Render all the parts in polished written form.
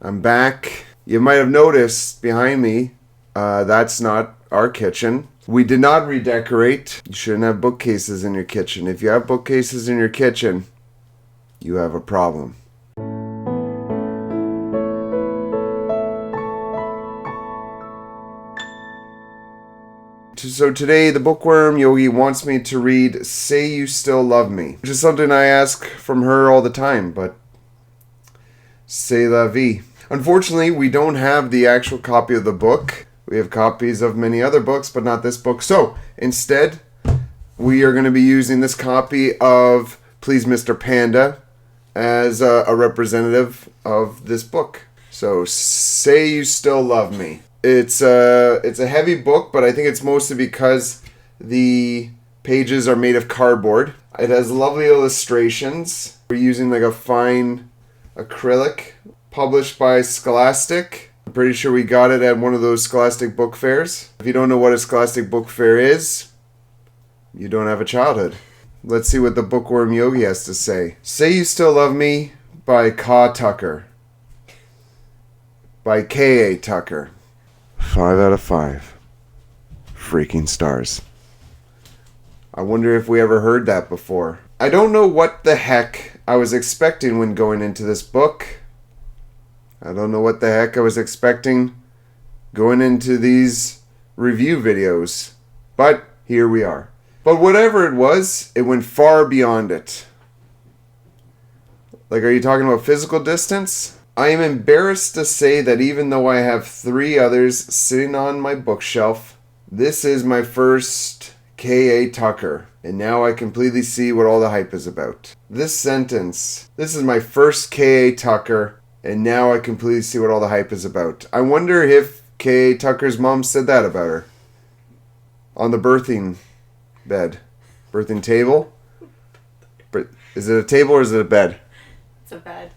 I'm back. You might have noticed behind me, that's not our kitchen. We did not redecorate. You shouldn't have bookcases in your kitchen. If you have bookcases in your kitchen, you have a problem. So today, the Bookworm Yogi wants me to read Say You Still Love Me, which is something I ask from her all the time, but c'est la vie. Unfortunately, we don't have the actual copy of the book. We have copies of many other books, but not this book. So, instead, we are going to be using this copy of Please Mr. Panda as a representative of this book. So, Say You Still Love Me. It's a heavy book, but I think it's mostly because the pages are made of cardboard. It has lovely illustrations. We're using like a fine acrylic, published by Scholastic. I'm pretty sure we got it at one of those Scholastic book fairs. If you don't know what a Scholastic book fair is, you don't have a childhood. Let's see what the Bookworm Yogi has to say. Say You Still Love Me by Ka Tucker. By K.A. Tucker. 5 out of 5. Freaking stars. I wonder if we ever heard that before. I don't know what the heck I was expecting when going into this book. I don't know what the heck I was expecting going into these review videos. But here we are. But whatever it was, it went far beyond it. Like, are you talking about physical distance? I am embarrassed to say that even though I have 3 others sitting on my bookshelf, this is my first K.A. Tucker, and now I completely see what all the hype is about. This sentence, this is my first K.A. Tucker, and now I completely see what all the hype is about. I wonder if K.A. Tucker's mom said that about her. On the birthing bed. Birthing table? Is it a table or is it a bed? It's a bed.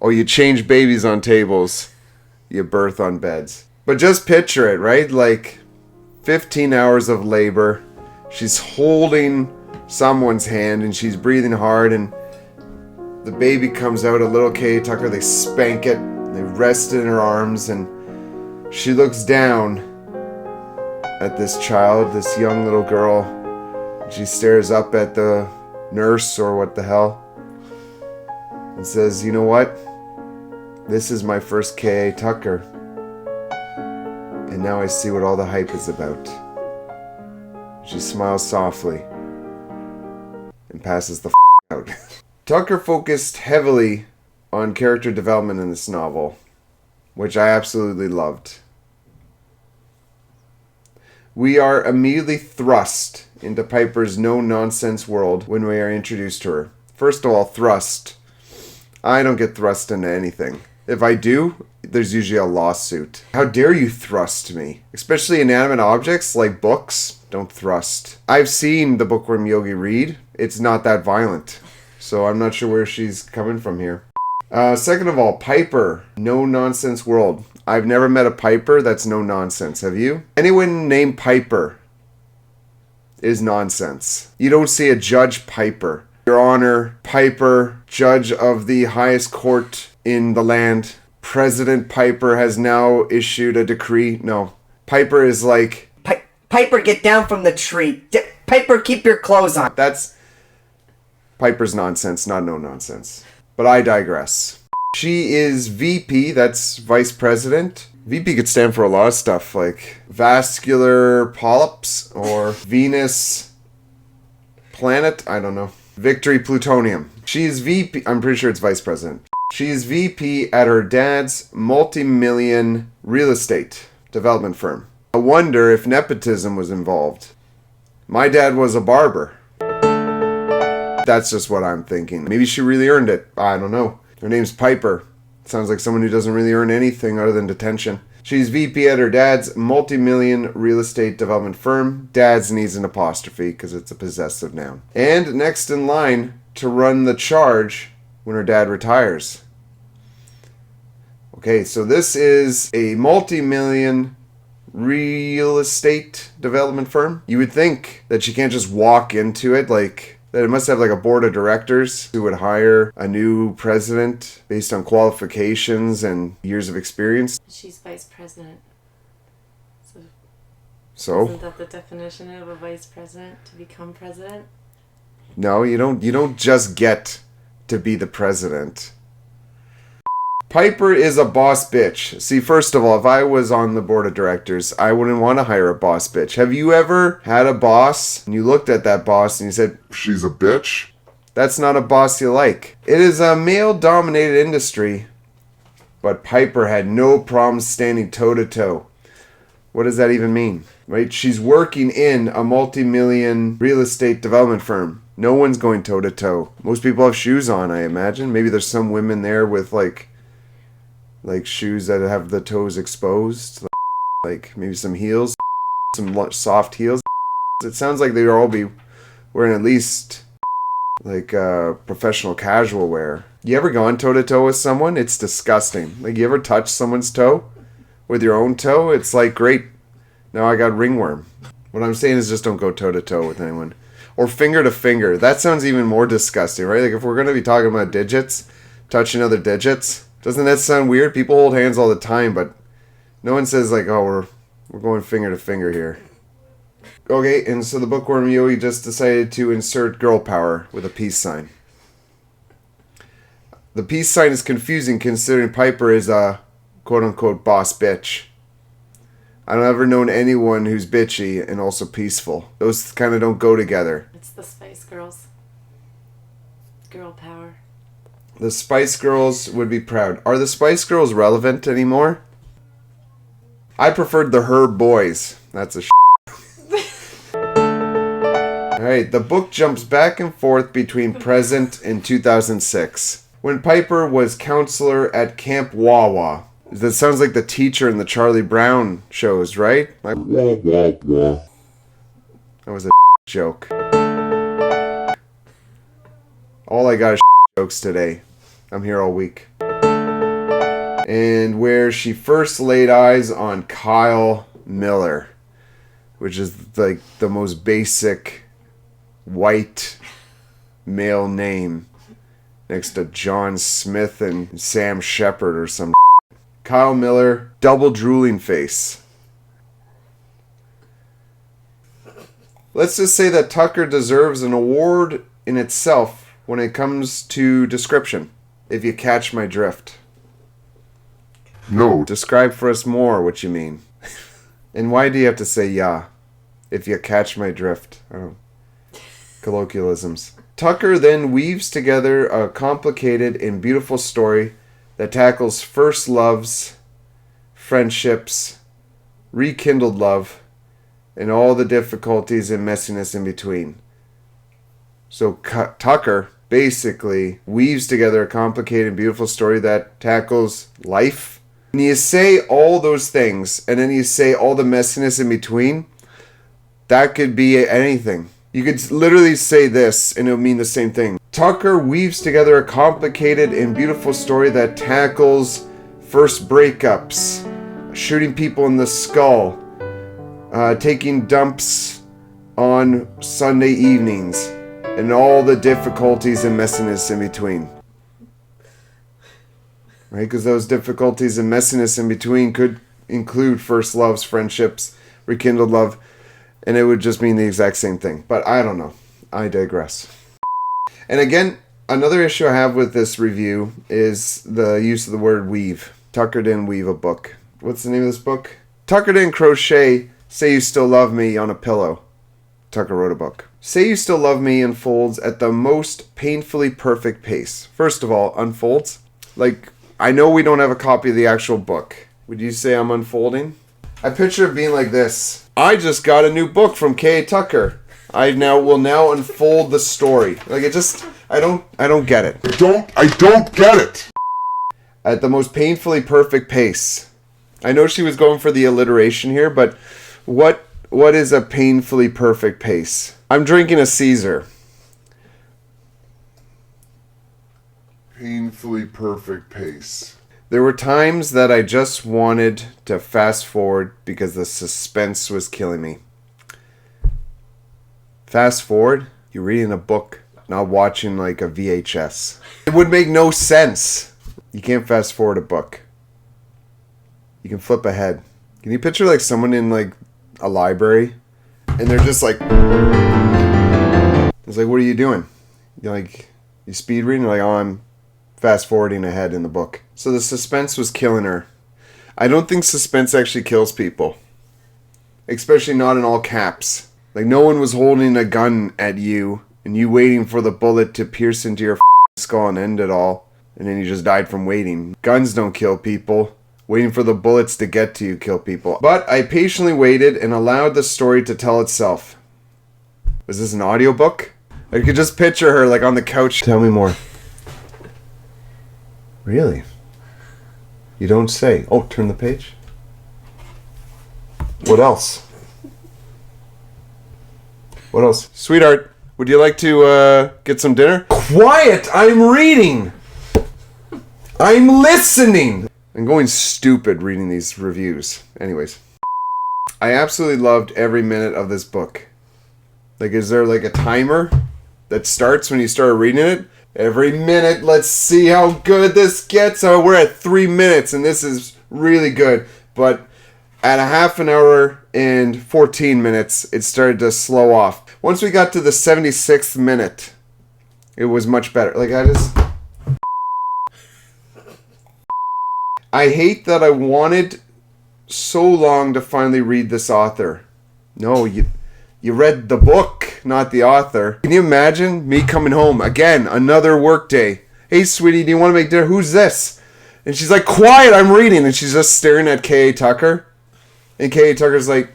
Oh, you change babies on tables. You birth on beds. But just picture it, right? Like 15 hours of labor. She's holding someone's hand and she's breathing hard and the baby comes out, a little K.A. Tucker. They spank it. They rest it in her arms and she looks down at this child, this young little girl. She stares up at the nurse or what the hell and says, you know what? This is my first K.A. Tucker. And now I see what all the hype is about. She smiles softly and passes the out. Tucker focused heavily on character development in this novel, which I absolutely loved. We are immediately thrust into Piper's no-nonsense world when we are introduced to her. First of all, thrust. I don't get thrust into anything. If I do, there's usually a lawsuit. How dare you thrust me? Especially inanimate objects like books. Don't thrust. I've seen the Bookworm Yogi read. It's not that violent. So I'm not sure where she's coming from here. Second of all, Piper. No nonsense world. I've never met a Piper that's no nonsense. Have you? Anyone named Piper is nonsense. You don't see a Judge Piper. Your Honor, Piper, judge of the highest court in the land. President Piper has now issued a decree. No. Piper is like... Piper, get down from the tree. Piper, keep your clothes on. That's Piper's nonsense, not no nonsense. But I digress. She is VP, that's Vice President. VP could stand for a lot of stuff, like vascular polyps or Venus planet. I don't know. Victory Plutonium. She is VP. I'm pretty sure it's Vice President. She is VP at her dad's multi-million real estate development firm. I wonder if nepotism was involved. My dad was a barber. That's just what I'm thinking. Maybe she really earned it. I don't know. Her name's Piper. Sounds like someone who doesn't really earn anything other than detention. She's VP at her dad's multi-million real estate development firm. Dad's needs an apostrophe because it's a possessive noun. And next in line to run the charge when her dad retires. Okay, so this is a multi-million real estate development firm. You would think that she can't just walk into it like That it must have like a board of directors who would hire a new president based on qualifications and years of experience. She's vice president. So? Isn't that the definition of a vice president, to become president? No, you don't just get to be the president. Piper is a boss bitch. See, first of all, if I was on the board of directors, I wouldn't want to hire a boss bitch. Have you ever had a boss and you looked at that boss and you said, "She's a bitch"? That's not a boss you like. It is a male-dominated industry, but Piper had no problem standing toe-to-toe. What does that even mean? Right? She's working in a multi-million real estate development firm. No one's going toe-to-toe. Most people have shoes on, I imagine. Maybe there's some women there with like shoes that have the toes exposed. Like maybe some heels. Some soft heels. It sounds like they'd all be wearing at least like professional casual wear. You ever gone toe-to-toe with someone? It's disgusting. Like you ever touch someone's toe with your own toe? It's like, great, now I got ringworm. What I'm saying is just don't go toe-to-toe with anyone. Or finger to finger. That sounds even more disgusting, right? Like if we're going to be talking about digits, touching other digits, doesn't that sound weird? People hold hands all the time, but no one says like, oh, we're going finger to finger here. Okay, and so the Bookworm Yogi just decided to insert girl power with a peace sign. The peace sign is confusing considering Piper is a quote-unquote boss bitch. I've never known anyone who's bitchy and also peaceful. Those kind of don't go together. It's the Spice Girls. Girl power. The Spice Girls would be proud. Are the Spice Girls relevant anymore? I preferred the Her Boys. That's a Alright, the book jumps back and forth between present and 2006. When Piper was counselor at Camp Wawa. That sounds like the teacher in the Charlie Brown shows, right? Like, that was a joke. All I got is jokes today. I'm here all week. And where she first laid eyes on Kyle Miller, which is like the most basic white male name next to John Smith and Sam Shepard or some. Kyle Miller, double drooling face. Let's just say that Tucker deserves an award in itself when it comes to description, if you catch my drift. No. Describe for us more what you mean. And why do you have to say yeah, if you catch my drift? Oh. Colloquialisms. Tucker then weaves together a complicated and beautiful story that tackles first loves, friendships, rekindled love, and all the difficulties and messiness in between. So Tucker basically weaves together a complicated and beautiful story that tackles life. And you say all those things, and then you say all the messiness in between, that could be anything. You could literally say this, and it'll mean the same thing. Tucker weaves together a complicated and beautiful story that tackles first breakups, shooting people in the skull, taking dumps on Sunday evenings, and all the difficulties and messiness in between. Right? Because those difficulties and messiness in between could include first loves, friendships, rekindled love, and it would just mean the exact same thing. But I don't know. I digress. And again, another issue I have with this review is the use of the word weave. Tucker didn't weave a book. What's the name of this book? Tucker didn't crochet Say You Still Love Me on a pillow. Tucker wrote a book. Say You Still Love Me unfolds at the most painfully perfect pace. First of all, unfolds. Like, I know we don't have a copy of the actual book. Would you say I'm unfolding? I picture it being like this. I just got a new book from K. Tucker. I will now unfold the story. Like it just, I don't get it. I don't get it. At the most painfully perfect pace. I know she was going for the alliteration here, but what is a painfully perfect pace? I'm drinking a Caesar. Painfully perfect pace. There were times that I just wanted to fast forward because the suspense was killing me. Fast forward? You're reading a book not watching like a VHS. It would make no sense. You can't fast forward a book. You can flip ahead. Can you picture like someone in like a library and they're just like, it's like, what are you doing? You're like, you speed reading? You're like, oh, I'm fast forwarding ahead in the book. So the suspense was killing her. I don't think suspense actually kills people. Especially not in all caps. Like no one was holding a gun at you and you waiting for the bullet to pierce into your skull and end it all. And then you just died from waiting. Guns don't kill people. Waiting for the bullets to get to you kill people. But I patiently waited and allowed the story to tell itself. Was this an audiobook? I could just picture her like on the couch. Tell me more. Really? You don't say. Oh, turn the page. What else? What else? Sweetheart, would you like to get some dinner? Quiet! I'm reading! I'm listening! I'm going stupid reading these reviews. Anyways. I absolutely loved every minute of this book. Like, is there like a timer that starts when you start reading it? Every minute, let's see how good this gets. Oh, we're at 3 minutes and this is really good. But at a half an hour and 14 minutes, it started to slow off. Once we got to the 76th minute, it was much better. Like, I hate that I wanted so long to finally read this author. No, you read the book, not the author. Can you imagine me coming home again, another work day? Hey, sweetie, do you want to make dinner? Who's this? And she's like, quiet, I'm reading. And she's just staring at K.A. Tucker. And K.A. Tucker's like,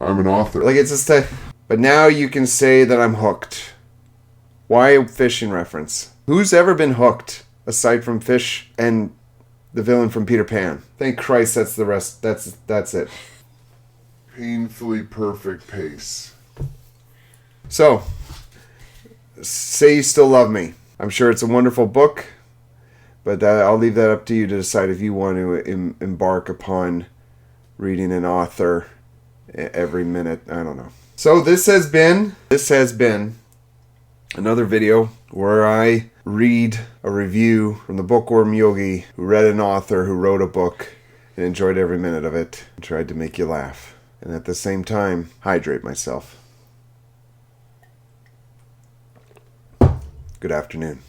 I'm an author. Like, it's just but now you can say that I'm hooked. Why a fishing reference? Who's ever been hooked aside from fish and the villain from Peter Pan? Thank Christ that's the rest. That's it. Painfully perfect pace. So, Say You Still Love Me. I'm sure it's a wonderful book, but I'll leave that up to you to decide if you want to embark upon reading an author every minute. I don't know. So this has been another video where I read a review from the Bookworm Yogi, who read an author who wrote a book and enjoyed every minute of it and tried to make you laugh. And at the same time, hydrate myself. Good afternoon.